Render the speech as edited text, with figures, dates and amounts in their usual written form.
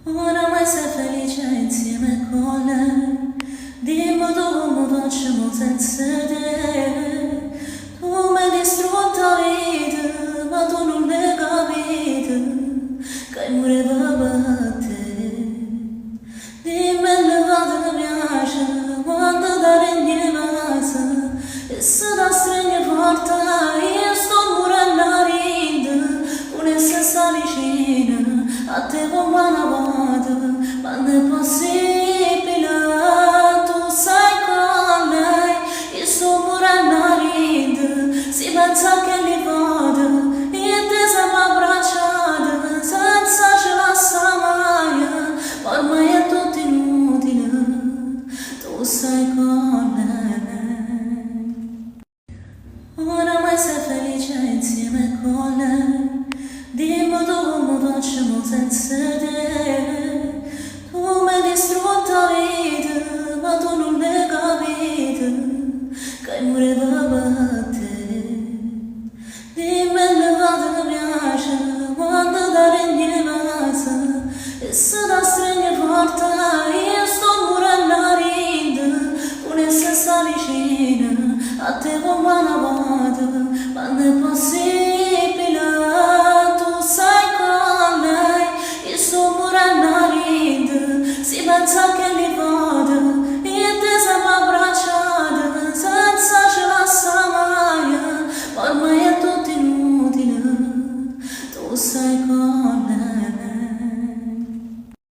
Oramai sei felice insieme con lei, dimmi tu come facciamo senza te. Tu mi hai distrutto la vita, ma tu non l'hai capito, che moriva per te. Dimmi le cose che piace, quando ti regni passa, e se ti stringi forte, io sto morendo a ridere, con essa sta vicina, a te come una vada, quando è possibile, tu sai con lei, io sto morendo a ridere, si pensa che li vada, io te siamo abbracciate, senza ce la sa mai, ormai è tutto inutile, tu sei con lei. Oramai sei felice insieme con lei, dimmi tu come facciamo senza te. Tu mi hai distrutto la vita, ma tu non l'hai capito, che moriva per te. Dimmi le cose che piace, quando ti regni passa, e se ti stringi forte, io sto morendo a ridere, con essa sta vicina, a te come una vada, quando è possibile.